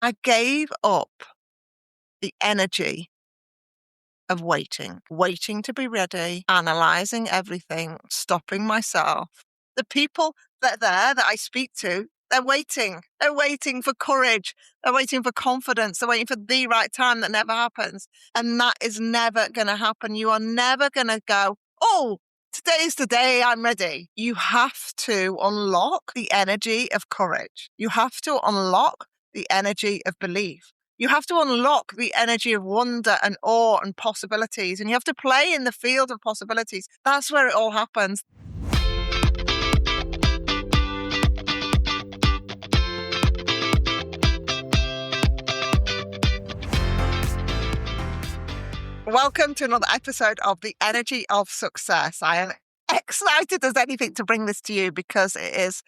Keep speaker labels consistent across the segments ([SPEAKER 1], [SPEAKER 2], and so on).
[SPEAKER 1] I gave up the energy of waiting to be ready, analyzing everything, stopping myself. The people that are there that I speak to, they're waiting. They're waiting for courage. They're waiting for confidence. They're waiting for the right time that never happens. And that is never going to happen. You are never going to go, oh, today's the day I'm ready. You have to unlock the energy of courage. You have to unlock the energy of belief. You have to unlock the energy of wonder and awe and possibilities, and you have to play in the field of possibilities. That's where it all happens. Welcome to another episode of The Energy of Success. I am excited as anything to bring this to you because it is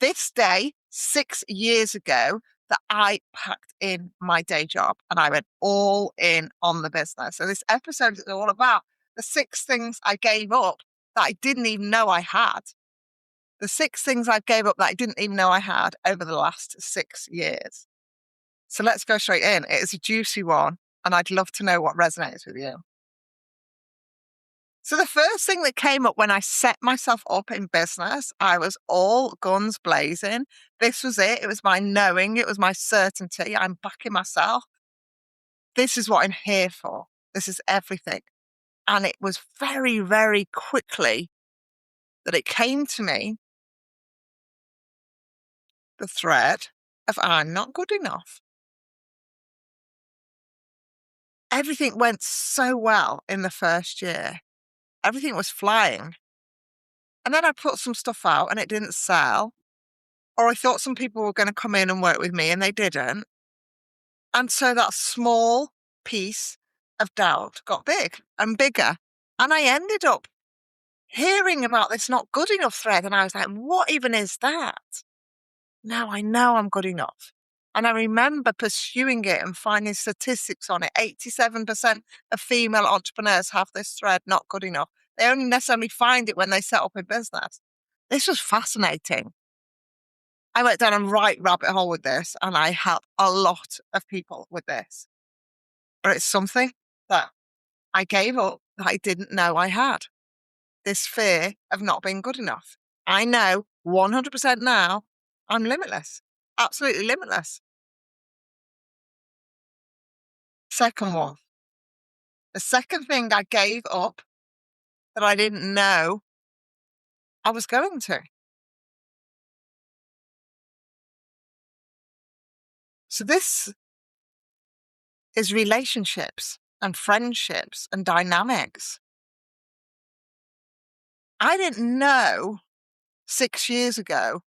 [SPEAKER 1] this day, 6 years ago, that I packed in my day job and I went all in on the business. So this episode is all about the 6 things I gave up that I didn't even know I had. The 6 things I gave up that I didn't even know I had over the last 6 years. So let's go straight in. It is a juicy one, and I'd love to know what resonates with you. So the first thing that came up when I set myself up in business, I was all guns blazing. This was it. It was my knowing. It was my certainty. I'm backing myself. This is what I'm here for. This is everything. And it was very, very quickly that it came to me, the thread of I'm not good enough. Everything went so well in the first year. Everything was flying. And then I put some stuff out and it didn't sell. Or I thought some people were going to come in and work with me and they didn't. And so that small piece of doubt got big and bigger. And I ended up hearing about this not good enough thread. And I was like, what even is that? Now I know I'm good enough. And I remember pursuing it and finding statistics on it. 87% of female entrepreneurs have this thread, not good enough. They only necessarily find it when they set up a business. This was fascinating. I went down a right rabbit hole with this and I help a lot of people with this. But it's something that I gave up that I didn't know I had. This fear of not being good enough. I know 100% now I'm limitless, absolutely limitless. Second one. The second thing I gave up that I didn't know I was going to. So this is relationships and friendships and dynamics. I didn't know 6 years ago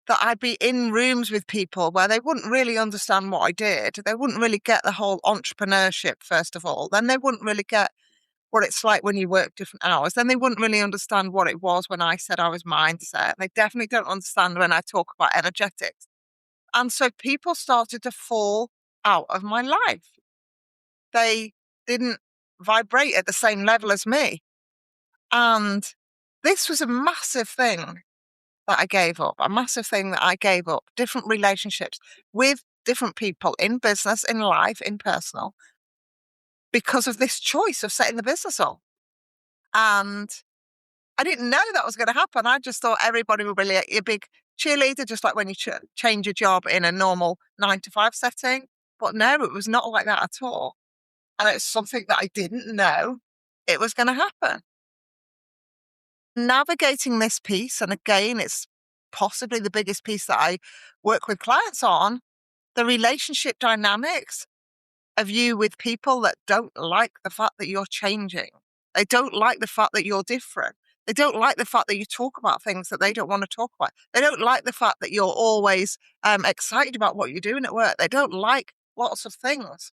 [SPEAKER 1] that I'd be in rooms with people where they wouldn't really understand what I did. They wouldn't really get the whole entrepreneurship, first of all. Then they wouldn't really get what it's like when you work different hours. Then they wouldn't really understand what it was when I said I was mindset. They definitely don't understand when I talk about energetics. And so people started to fall out of my life. They didn't vibrate at the same level as me. And this was a massive thing that I gave up, a massive thing that I gave up, different relationships with different people in business, in life, in personal, because of this choice of setting the business up. And I didn't know that was going to happen. I just thought everybody would be a big cheerleader, just like when you change a job in a normal 9 to 5 setting. But no, it was not like that at all. And it's something that I didn't know it was going to happen. Navigating this piece, and again, it's possibly the biggest piece that I work with clients on, the relationship dynamics of you with people that don't like the fact that you're changing. They don't like the fact that you're different. They don't like the fact that you talk about things that they don't want to talk about. They don't like the fact that you're always excited about what you're doing at work. They don't like lots of things.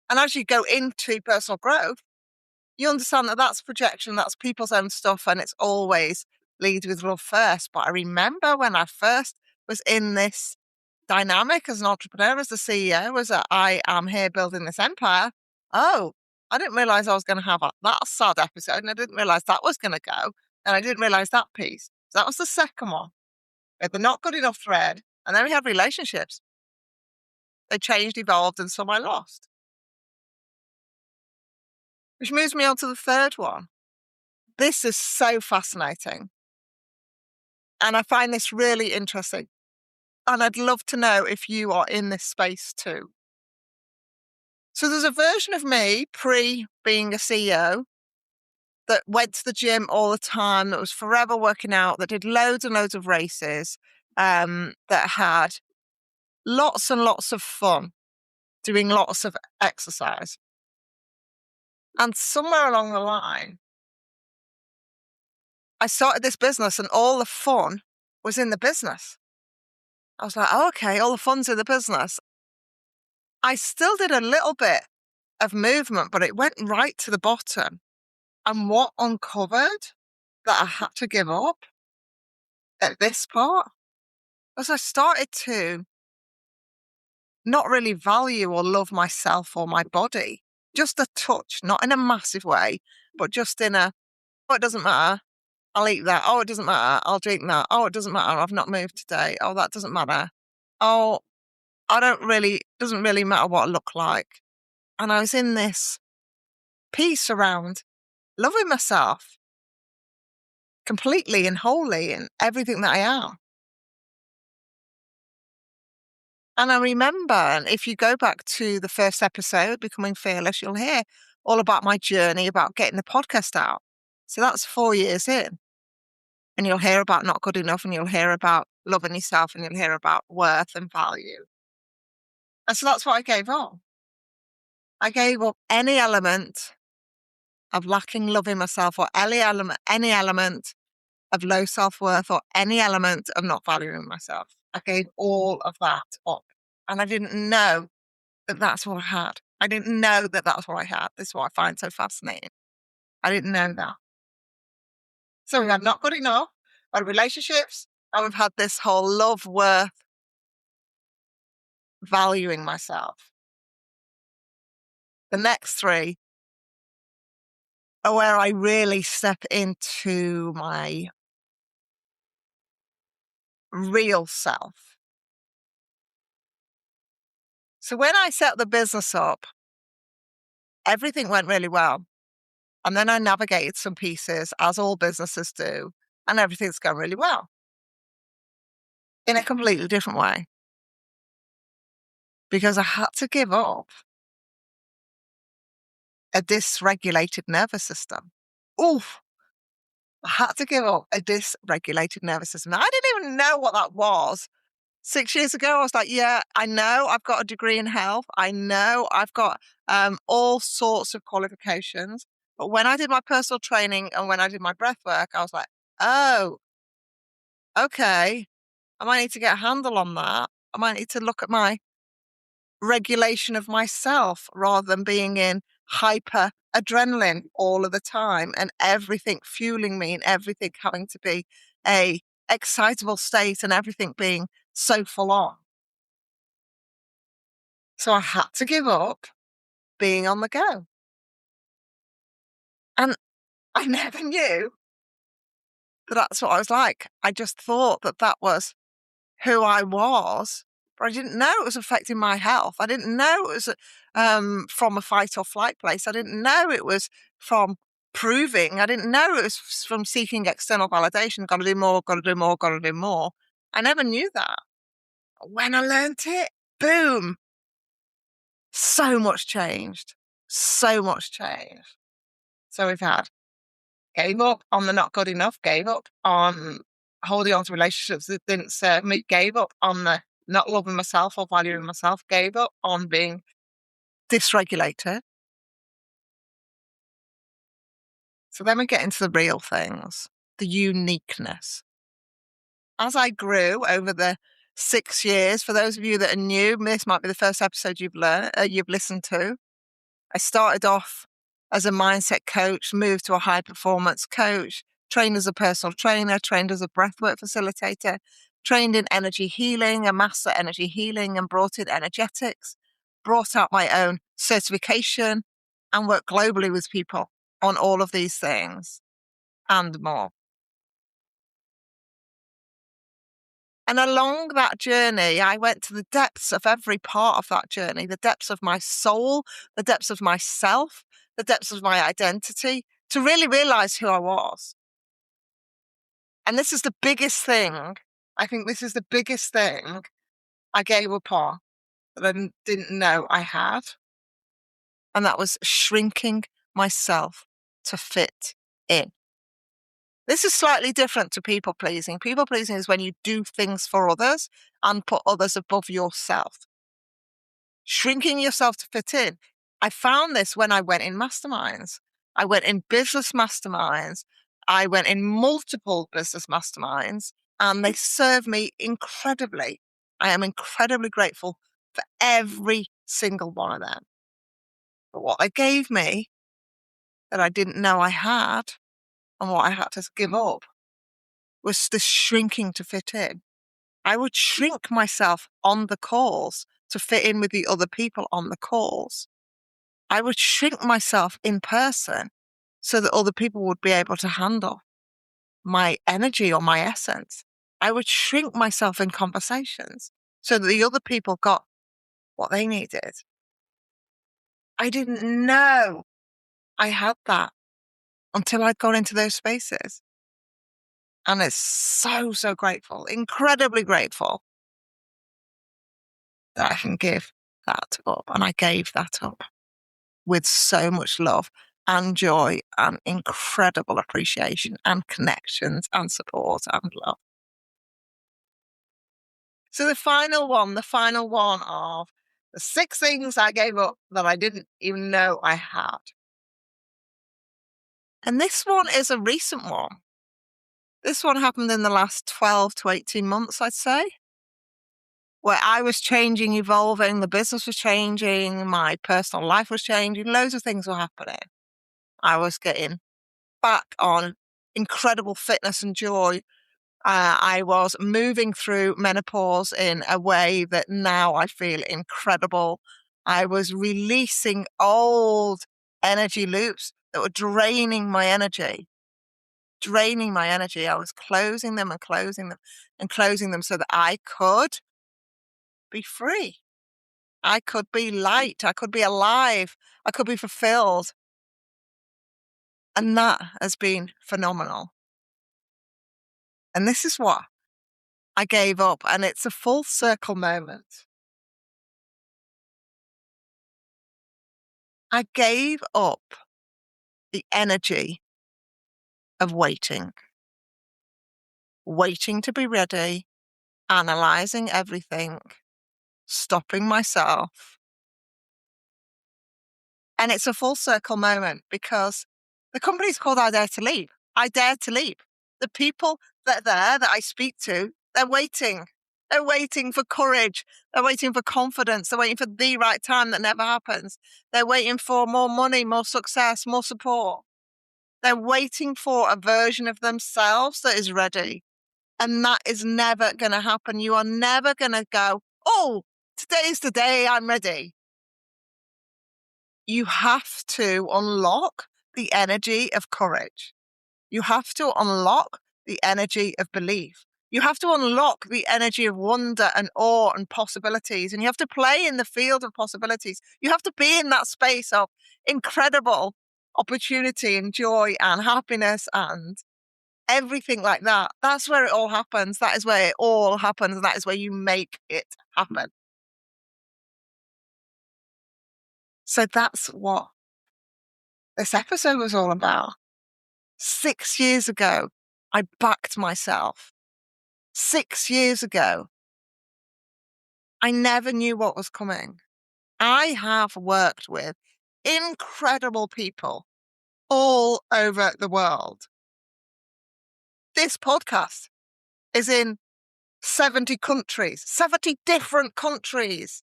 [SPEAKER 1] And as you go into personal growth, you understand that that's projection, that's people's own stuff, and it's always lead with love first. But I remember when I first was in this dynamic as an entrepreneur, as the CEO, was that I am here building this empire. Oh, I didn't realize I was going to have that sad episode, and I didn't realize that was going to go, and I didn't realize that piece. So that was the second one. We had the not good enough thread, and then we had relationships. They changed, evolved, and some I lost. Which moves me on to the third one. This is so fascinating. And I find this really interesting. And I'd love to know if you are in this space too. So there's a version of me pre being a CEO that went to the gym all the time, that was forever working out, that did loads and loads of races, that had lots and lots of fun doing lots of exercise. And somewhere along the line, I started this business and all the fun was in the business. I was like, oh, okay, all the fun's in the business. I still did a little bit of movement, but it went right to the bottom. And what uncovered that I had to give up at this part was I started to not really value or love myself or my body. Just a touch, not in a massive way, but just in a, oh, it doesn't matter. I'll eat that. Oh, it doesn't matter. I'll drink that. Oh, it doesn't matter. I've not moved today. Oh, that doesn't matter. Oh, doesn't really matter what I look like. And I was in this piece around loving myself completely and wholly in everything that I am. And I remember, and if you go back to the first episode, Becoming Fearless, you'll hear all about my journey about getting the podcast out. So that's 4 years in. And you'll hear about not good enough, and you'll hear about loving yourself, and you'll hear about worth and value. And so that's what I gave up. I gave up any element of lacking loving myself, or any element of low self-worth, or any element of not valuing myself. I gave all of that up. And I didn't know that that's what I had. I didn't know that that's what I had. This is what I find so fascinating. I didn't know that. So we've had not good enough, our relationships, and we've had this whole love, worth, valuing myself. The next three are where I really step into my real self. So when I set the business up, everything went really well. And then I navigated some pieces, as all businesses do, and everything's going really well in a completely different way. Because I had to give up a dysregulated nervous system. Oof. I had to give up a dysregulated nervous system. Now, I didn't even know what that was. 6 years ago, I was like, yeah, I know I've got a degree in health. I know I've got all sorts of qualifications. But when I did my personal training and when I did my breath work, I was like, oh, okay. I might need to get a handle on that. I might need to look at my regulation of myself rather than being in hyper adrenaline all of the time and everything fueling me and everything having to be a excitable state and everything being so full on. So I had to give up being on the go. And I never knew that that's what I was like. I just thought that that was who I was, but I didn't know it was affecting my health. I didn't know it was from a fight or flight place. I didn't know it was from proving. I didn't know it was from seeking external validation. Got to do more, got to do more, got to do more. I never knew that. When I learned it, boom, so much changed. So much changed. So we've had gave up on the not good enough, gave up on holding on to relationships that didn't serve me, gave up on the not loving myself or valuing myself, gave up on being dysregulated. So then we get into the real things, the uniqueness. As I grew over the 6 years, for those of you that are new, this might be the first episode you've listened to. I started off as a mindset coach, moved to a high performance coach, trained as a personal trainer, trained as a breathwork facilitator, trained in energy healing, a master energy healing, and brought in energetics, brought out my own certification, and worked globally with people on all of these things and more. And along that journey, I went to the depths of every part of that journey, the depths of my soul, the depths of myself, the depths of my identity, to really realize who I was. And this is the biggest thing. I think this is the biggest thing I gave up on that I didn't know I had. And that was shrinking myself to fit in. This is slightly different to people pleasing. People pleasing is when you do things for others and put others above yourself. Shrinking yourself to fit in. I found this when I went in masterminds. I went in business masterminds. I went in multiple business masterminds, and they served me incredibly. I am incredibly grateful for every single one of them. But what they gave me that I didn't know I had, and what I had to give up, was the shrinking to fit in. I would shrink myself on the calls to fit in with the other people on the calls. I would shrink myself in person so that other people would be able to handle my energy or my essence. I would shrink myself in conversations so that the other people got what they needed. I didn't know I had that until I'd gone into those spaces. And it's so, so grateful, incredibly grateful that I can give that up. And I gave that up with so much love and joy and incredible appreciation and connections and support and love. So the final one of the 6 things I gave up that I didn't even know I had. And this one is a recent one. This one happened in the last 12 to 18 months, I'd say, where I was changing, evolving, the business was changing, my personal life was changing, loads of things were happening. I was getting back on incredible fitness and joy. I was moving through menopause in a way that now I feel incredible. I was releasing old energy loops that were draining my energy. I was closing them and closing them and closing them so that I could be free. I could be light. I could be alive. I could be fulfilled. And that has been phenomenal. And this is what I gave up. And it's a full circle moment. I gave up the energy of waiting to be ready, analyzing everything, stopping myself. And it's a full circle moment because the company's called I Dare to Leap. I dare to leap. The people that are there that I speak to, they're waiting. They're waiting for courage. They're waiting for confidence. They're waiting for the right time that never happens. They're waiting for more money, more success, more support. They're waiting for a version of themselves that is ready. And that is never going to happen. You are never going to go, oh, today's the day I'm ready. You have to unlock the energy of courage. You have to unlock the energy of belief. You have to unlock the energy of wonder and awe and possibilities. And you have to play in the field of possibilities. You have to be in that space of incredible opportunity and joy and happiness and everything like that. That's where it all happens. That is where it all happens. That is where you make it happen. So that's what this episode was all about. 6 years ago, I backed myself. 6 years ago, I never knew what was coming. I have worked with incredible people all over the world. This podcast is in 70 countries, 70 different countries.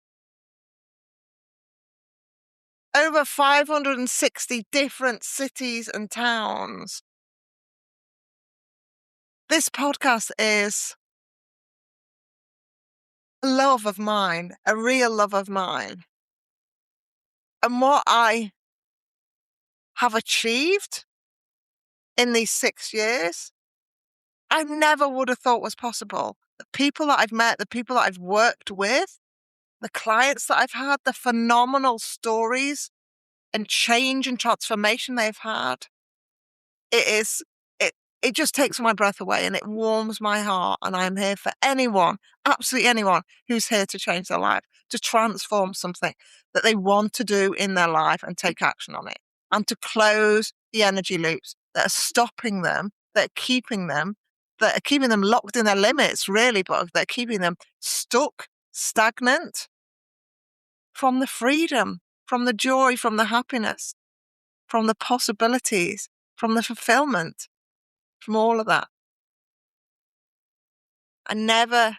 [SPEAKER 1] Over 560 different cities and towns. This podcast is a love of mine, a real love of mine. And what I have achieved in these 6 years, I never would have thought was possible. The people that I've met, the people that I've worked with, the clients that I've had, the phenomenal stories and change and transformation they've had. It is it it just takes my breath away and it warms my heart, and I'm here for anyone, absolutely anyone who's here to change their life, to transform something that they want to do in their life and take action on it, and to close the energy loops that are stopping them, that are keeping them locked in their limits, really, but that are keeping them stuck, stagnant from the freedom, from the joy, from the happiness, from the possibilities, from the fulfillment, from all of that. I never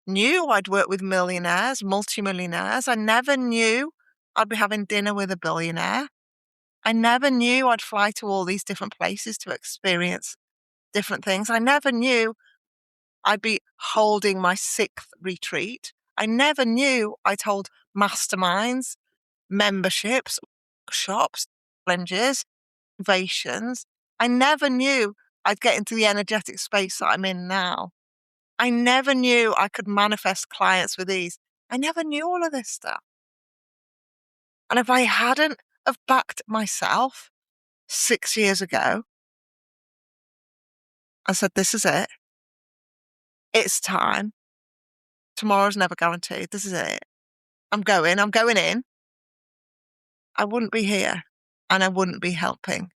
[SPEAKER 1] knew I'd work with millionaires, multimillionaires. I never knew I'd be having dinner with a billionaire. I never knew I'd fly to all these different places to experience different things. I never knew I'd be holding my 6th retreat. I never knew I'd hold masterminds, memberships, shops, challenges, innovations. I never knew I'd get into the energetic space that I'm in now. I never knew I could manifest clients with ease. I never knew all of this stuff. And if I hadn't have backed myself 6 years ago and said, this is it, it's time, tomorrow's never guaranteed, this is it, I'm going in, I wouldn't be here and I wouldn't be helping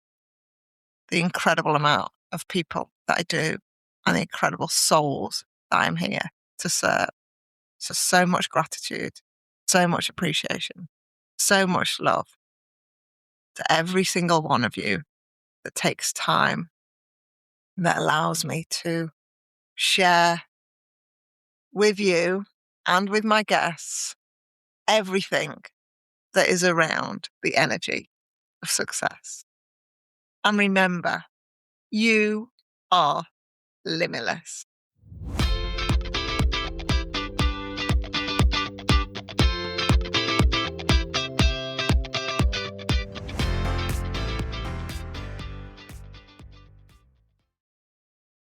[SPEAKER 1] the incredible amount of people that I do and the incredible souls that I'm here to serve. So much gratitude, so much appreciation, so much love to every single one of you that takes time, that allows me to share with you and with my guests everything that is around the energy of success. And remember, you are limitless.